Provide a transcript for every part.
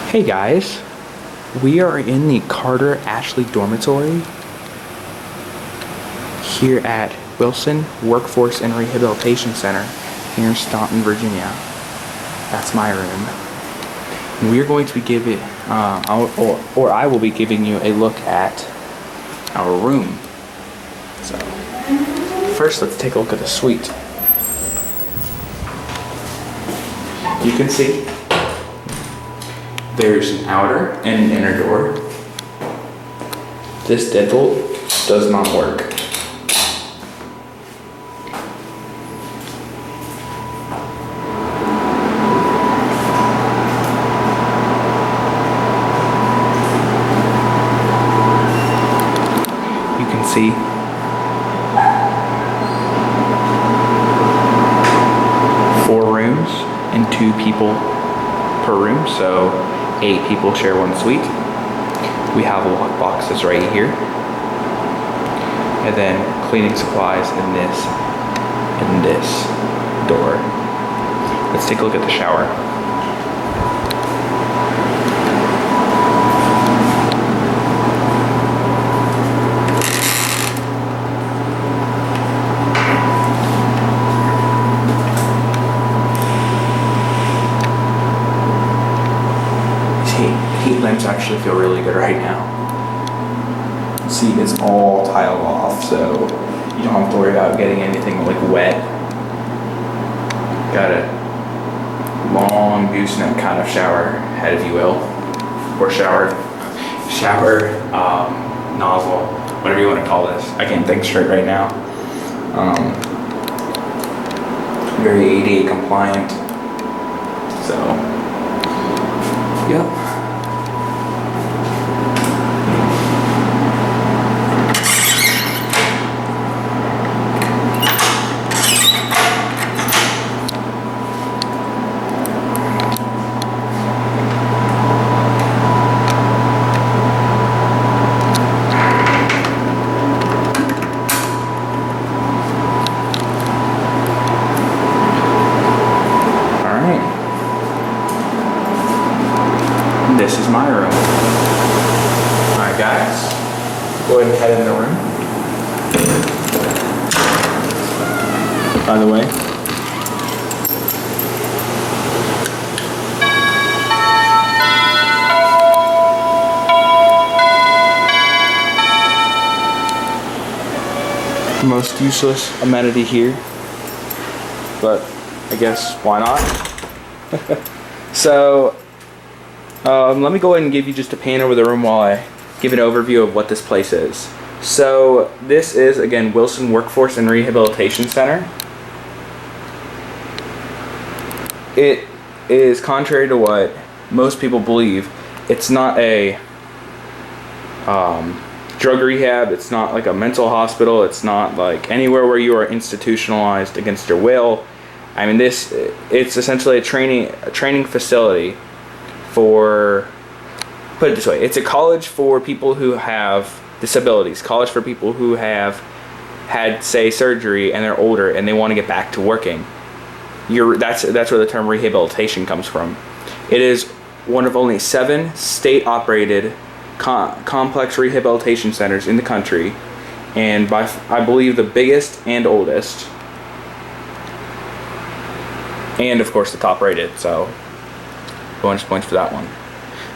Hey guys, we are in the Carter Ashley Dormitory here at Wilson Workforce and Rehabilitation Center here in Staunton, Virginia. That's my room. And we are going to be giving, I will be giving you a look at our room. So, first let's take a look at the suite. You can see there's an outer and an inner door. This deadbolt does not work. You can see four rooms and 2 people per room, so 8 people share one suite. We have lockboxes right here, and then cleaning supplies in this door. Let's take a look at the shower. Heat lamps actually feel really good right now. See, it's all tiled off, so you don't have to worry about getting anything like wet. Got a long gooseneck kind of shower head, if you will, or shower nozzle, whatever you want to call this. I can't think straight right now. Very ADA compliant. So, yep. This is my room. Alright guys, go ahead and head in the room. By the way, the most useless amenity here, but I guess why not? So let me go ahead and give you just a pan over the room while I give an overview of what this place is. So this is, again, Wilson Workforce and Rehabilitation Center. It is, contrary to what most people believe, it's not a drug rehab, it's not like a mental hospital, it's not like anywhere where you are institutionalized against your will. I mean, it's essentially a training facility for, put it this way, it's a college for people who have disabilities, college for people who have had, say, surgery and they're older and they want to get back to working. That's where the term rehabilitation comes from. It is one of only 7 state-operated complex rehabilitation centers in the country, and I believe the biggest and oldest, and of course the top rated, so bonus points for that one.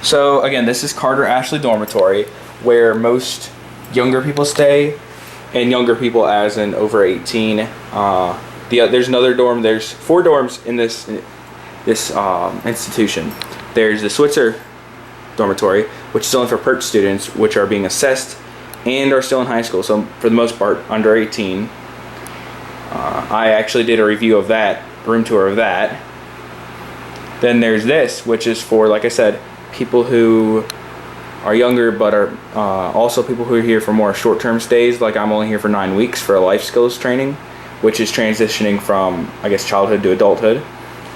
So again, this is Carter Ashley Dormitory, where most younger people stay, and younger people as in over 18. There's another dorm. There's 4 dorms in this institution. There's the Switzer Dormitory, which is only for PERT students, which are being assessed and are still in high school, so for the most part under 18. I actually did a review of that, room tour of that. Then there's this, which is for, like I said, people who are younger but are also people who are here for more short-term stays. Like I'm only here for 9 weeks for a life skills training, which is transitioning from, I guess, childhood to adulthood.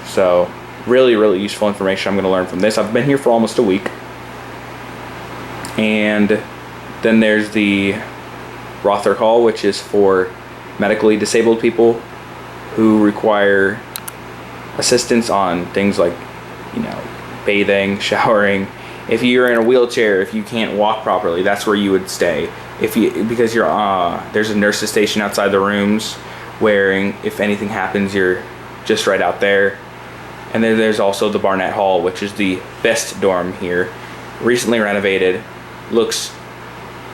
So really, really useful information I'm going to learn from this. I've been here for almost a week. And then there's the Rother Hall, which is for medically disabled people who require assistance on things like, bathing, showering. If you're in a wheelchair, if you can't walk properly, that's where you would stay. Because there's a nurse's station outside the rooms, where if anything happens, you're just right out there. And then there's also the Barnett Hall, which is the best dorm here. Recently renovated, looks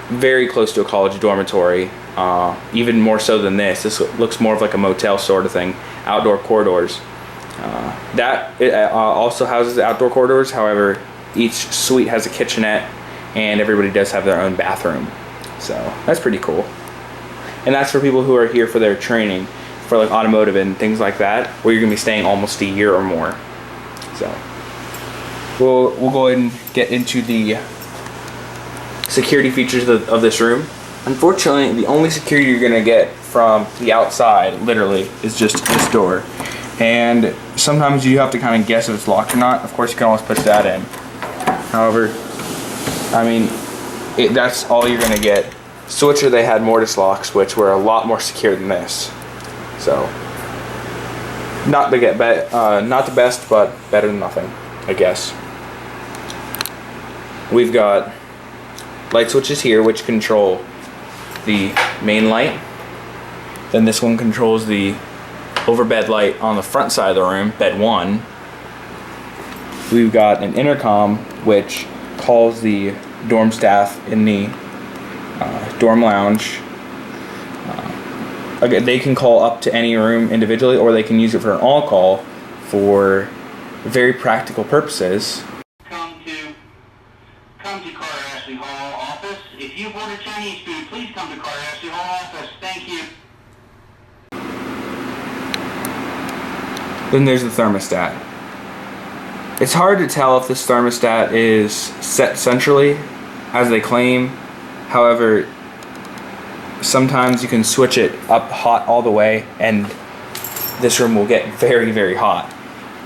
very close to a college dormitory, even more so than this. This looks more of like a motel sort of thing. Outdoor corridors. It also houses outdoor corridors. However, each suite has a kitchenette, and everybody does have their own bathroom. So that's pretty cool. And that's for people who are here for their training, for like automotive and things like that, where you're gonna be staying almost a year or more. So we'll go ahead and get into the security features of this room. Unfortunately, the only security you're gonna get from the outside, literally, is just this door. And sometimes you have to kind of guess if it's locked or not. Of course, you can always push that in. However, I mean, that's all you're gonna get. Switzer, they had mortise locks, which were a lot more secure than this. So, not the best, but better than nothing, I guess. We've got light switches here, which control the main light. Then this one controls the overbed light on the front side of the room, bed 1. We've got an intercom, which calls the dorm staff in the dorm lounge. Again, they can call up to any room individually, or they can use it for an all call for very practical purposes. Come to Carter Ashley Hall office. If you've ordered Chinese food, please come to Carter Ashley Hall office. Thank you. Then there's the thermostat. It's hard to tell if this thermostat is set centrally, as they claim. However, sometimes you can switch it up hot all the way, and this room will get very, very hot.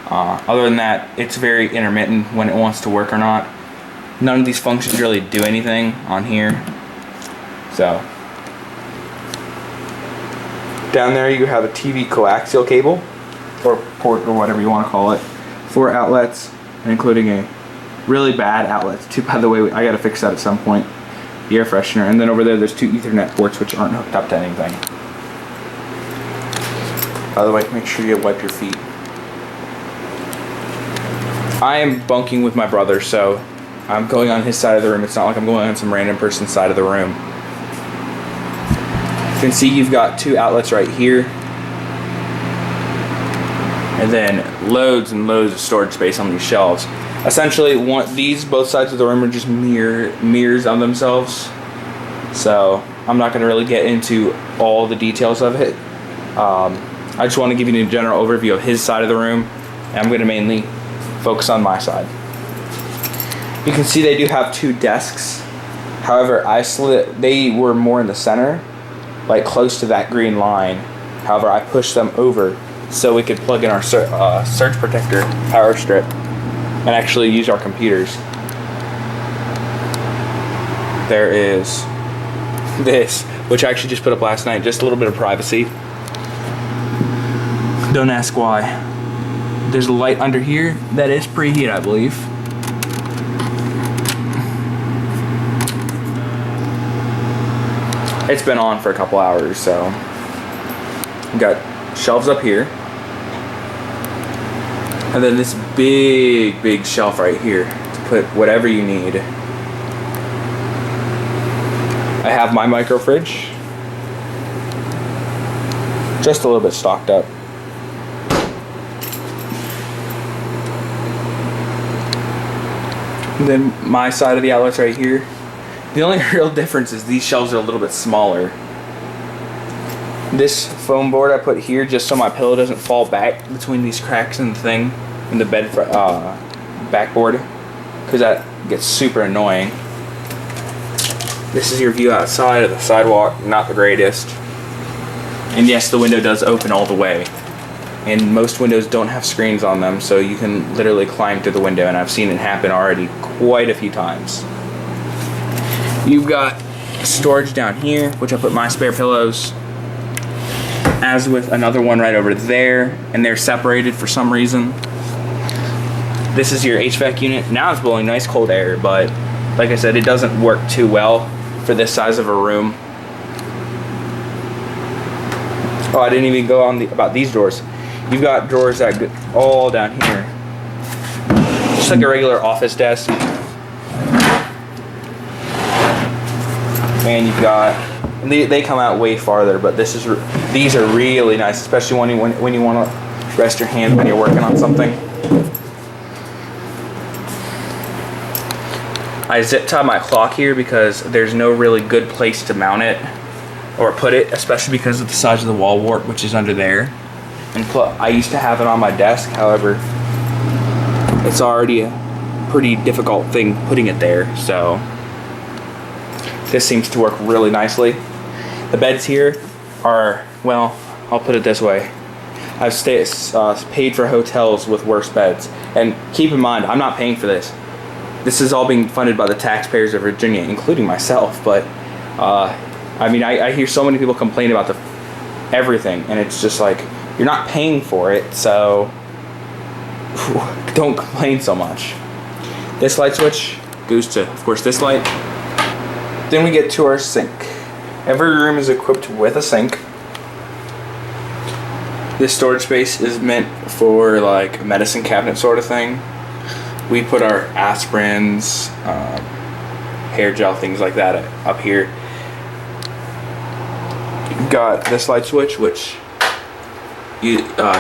Other than that, it's very intermittent when it wants to work or not. None of these functions really do anything on here. So, down there you have a TV coaxial cable, or port, or whatever you want to call it. 4 outlets, including a really bad outlet. By the way, I gotta fix that at some point. The air freshener, and then over there's 2 Ethernet ports which aren't hooked up to anything. By the way, make sure you wipe your feet. I am bunking with my brother, so I'm going on his side of the room. It's not like I'm going on some random person's side of the room. You can see you've got 2 outlets right here, and then loads and loads of storage space on these shelves. Essentially, both sides of the room are just mirrors on themselves. So I'm not going to really get into all the details of it. I just want to give you a general overview of his side of the room, and I'm going to mainly focus on my side. You can see they do have 2 desks. However, they were more in the center, like close to that green line. However, I pushed them over so we could plug in our surge protector power strip and actually use our computers. There is this, which I actually just put up last night, just a little bit of privacy. Don't ask why. There's a light under here that is preheat, I believe. It's been on for a couple hours, so we've got shelves up here. And then this big shelf right here to put whatever you need. I have my micro fridge, just a little bit stocked up. And then my side of the outlets right here. The only real difference is these shelves are a little bit smaller. This foam board I put here just so my pillow doesn't fall back between these cracks in the thing, in the bed backboard, because that gets super annoying. This is your view outside of the sidewalk, not the greatest. And yes, the window does open all the way. And most windows don't have screens on them, so you can literally climb through the window, and I've seen it happen already quite a few times. You've got storage down here, which I put my spare pillows, as with another one right over there, and they're separated for some reason. This is your HVAC unit. Now it's blowing nice cold air, but like I said, it doesn't work too well for this size of a room. Oh, I didn't even go on about these drawers. You've got drawers that go all down here. Just like a regular office desk. And you've got, and they come out way farther, but these are really nice, especially when you want to rest your hand when you're working on something. I zip tie my clock here because there's no really good place to mount it or put it, especially because of the size of the wall wart, which is under there. And I used to have it on my desk, however, it's already a pretty difficult thing putting it there, so this seems to work really nicely. The beds here are, well, I'll put it this way. I've paid for hotels with worse beds. And keep in mind, I'm not paying for this. This is all being funded by the taxpayers of Virginia, including myself. But, I mean, I hear so many people complain about everything. And it's just like, you're not paying for it, so don't complain so much. This light switch goes to, of course, this light. Then we get to our sink. Every room is equipped with a sink. This storage space is meant for like a medicine cabinet sort of thing. We put our aspirins, hair gel, things like that up here. You've got this light switch, which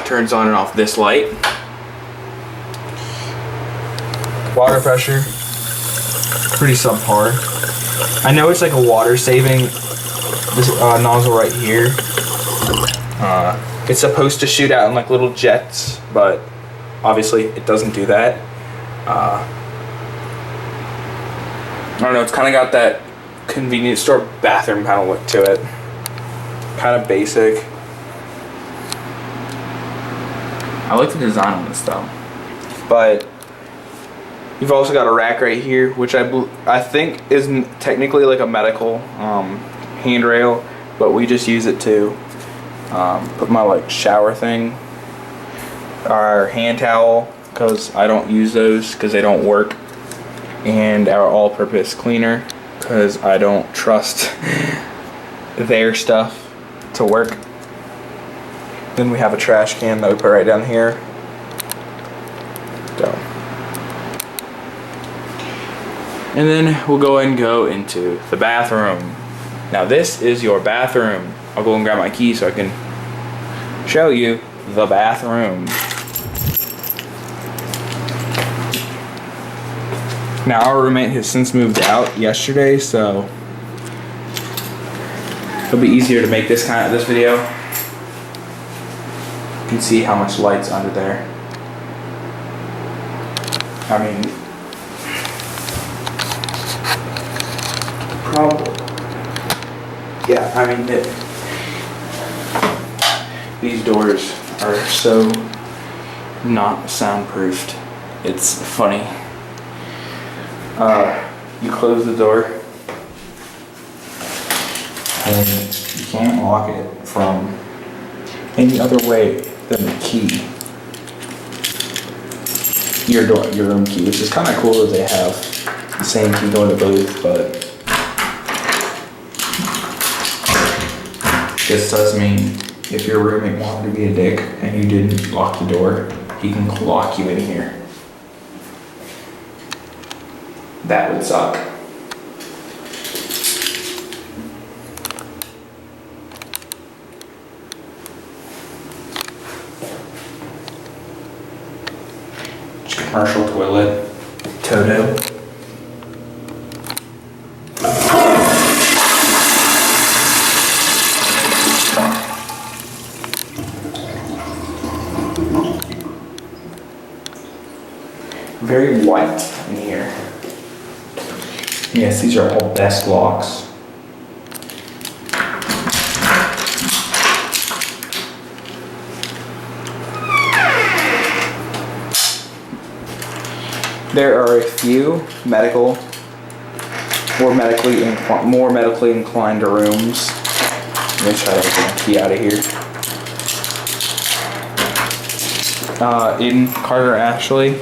turns on and off this light. Water pressure, pretty subpar. I know it's like a water saving, this nozzle right here. It's supposed to shoot out in like little jets, but obviously it doesn't do that. I don't know, it's kind of got that convenience store bathroom kind of look to it. Kind of basic. I like the design on this though. But you've also got a rack right here, which I think is technically like a medical handrail, but we just use it to put my like shower thing. Our hand towel, because I don't use those because they don't work. And our all-purpose cleaner, because I don't trust their stuff to work. Then we have a trash can that we put right down here. Go. And then we'll go and go into the bathroom. Now this is your bathroom. I'll go and grab my key so I can show you the bathroom. Now our roommate has since moved out yesterday, so it'll be easier to make this video. You can see how much light's under there. I mean, probably. Yeah, I mean, these doors are so not soundproofed. It's funny. You close the door and you can't lock it from any other way than the key. Your room key, which is kind of cool that they have the same key going to both, but this does mean if your roommate wanted to be a dick and you didn't lock the door, he can lock you in here. That would suck. Commercial toilet, Toto. Very white in here. Yes, these are all best locks. There are a few more medically inclined rooms. Let me try to get the key out of here. In Carter Ashley,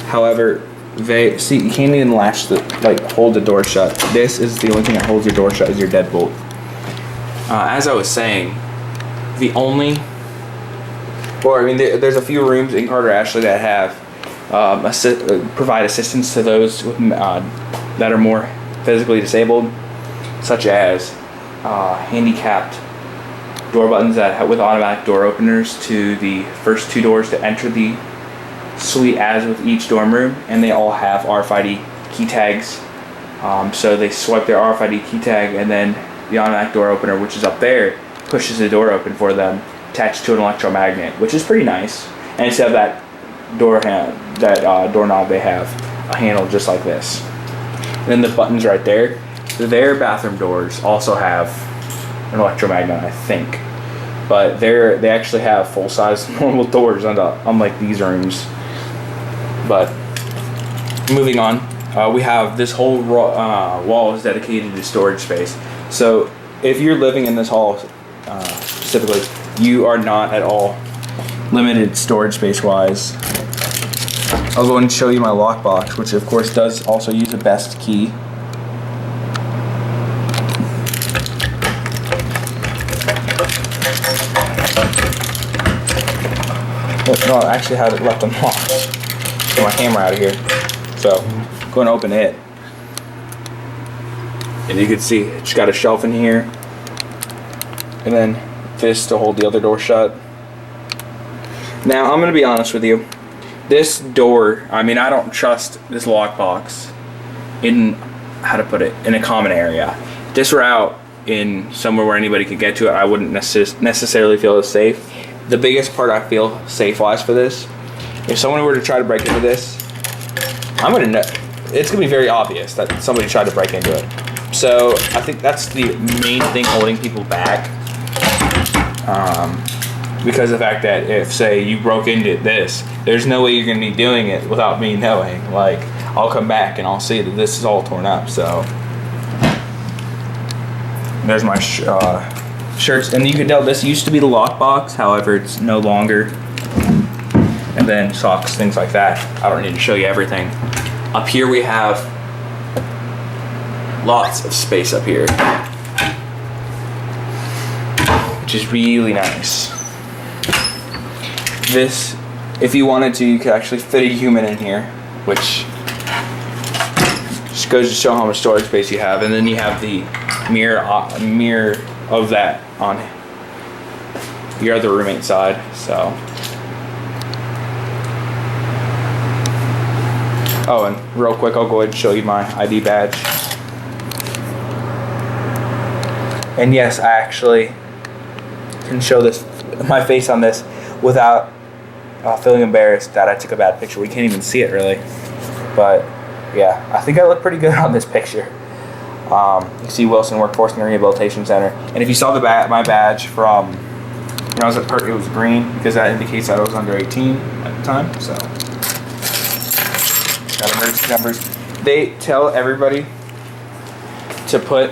However, you can't even hold the door shut. This is the only thing that holds your door shut is your deadbolt. As I was saying, there's a few rooms in Carter Ashley that have provide assistance to those with, that are more physically disabled, such as handicapped door buttons with automatic door openers to the first 2 doors to enter the suite, as with each dorm room, and they all have RFID key tags. So they swipe their RFID key tag, and then the automatic door opener, which is up there, pushes the door open for them, attached to an electromagnet, which is pretty nice. And instead of that doorknob, they have a handle just like this. And then the buttons right there, their bathroom doors also have an electromagnet, I think. But they actually have full-size normal doors, unlike these rooms. But moving on, we have this whole wall is dedicated to storage space. So if you're living in this hall specifically, you are not at all limited storage space-wise. I'll go and show you my lockbox, which of course does also use a best key. No, I actually had it left unlocked. Get my camera out of here. So, go and open it. And you can see it's got a shelf in here. And then this to hold the other door shut. Now, I'm going to be honest with you. This door, I don't trust this lockbox in a common area. If this were out in somewhere where anybody could get to it, I wouldn't necessarily feel as safe. The biggest part I feel safe-wise for this, if someone were to try to break into this, it's gonna be very obvious that somebody tried to break into it. So I think that's the main thing holding people back. Because of the fact that if, say, you broke into this, there's no way you're gonna be doing it without me knowing. Like, I'll come back and I'll see that this is all torn up. So there's my shirts, and you can tell this used to be the lockbox, however it's no longer. And then socks, things like that. I don't need to show you everything. Up here we have lots of space up here, which is really nice. This, if you wanted to, you could actually fit a human in here, which just goes to show how much storage space you have. And then you have the mirror of that on your other roommate side. So, oh, and real quick, I'll go ahead and show you my ID badge. And yes, I actually can show my face on this without feeling embarrassed that I took a bad picture. We can't even see it really, but yeah, I think I look pretty good on this picture. You can see Wilson Workforce and Rehabilitation Center. And if you saw my badge from when I was at Perk, it was green because that indicates that I was under 18 at the time. So, got emergency numbers. They tell everybody to put,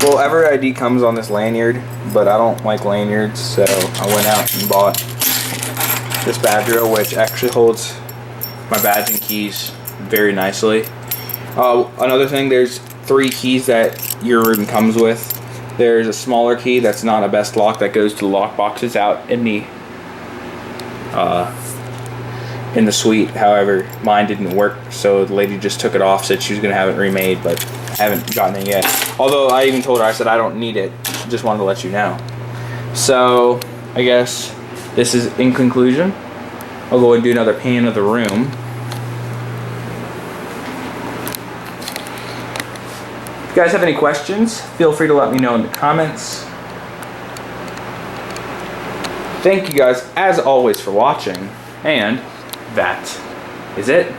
well, every ID comes on this lanyard, but I don't like lanyards, so I went out and bought this badge reel, which actually holds my badge and keys very nicely. Another thing, there's 3 keys that your room comes with. There's a smaller key that's not a best lock that goes to the lock boxes out in the suite. However, mine didn't work, so the lady just took it off, said she was going to have it remade, but I haven't gotten it yet. Although I even told her, I said I don't need it, just wanted to let you know. So I guess this is in conclusion. I'll go and do another pan of the room. If you guys have any questions, feel free to let me know in the comments. Thank you guys, as always, for watching, and that is it.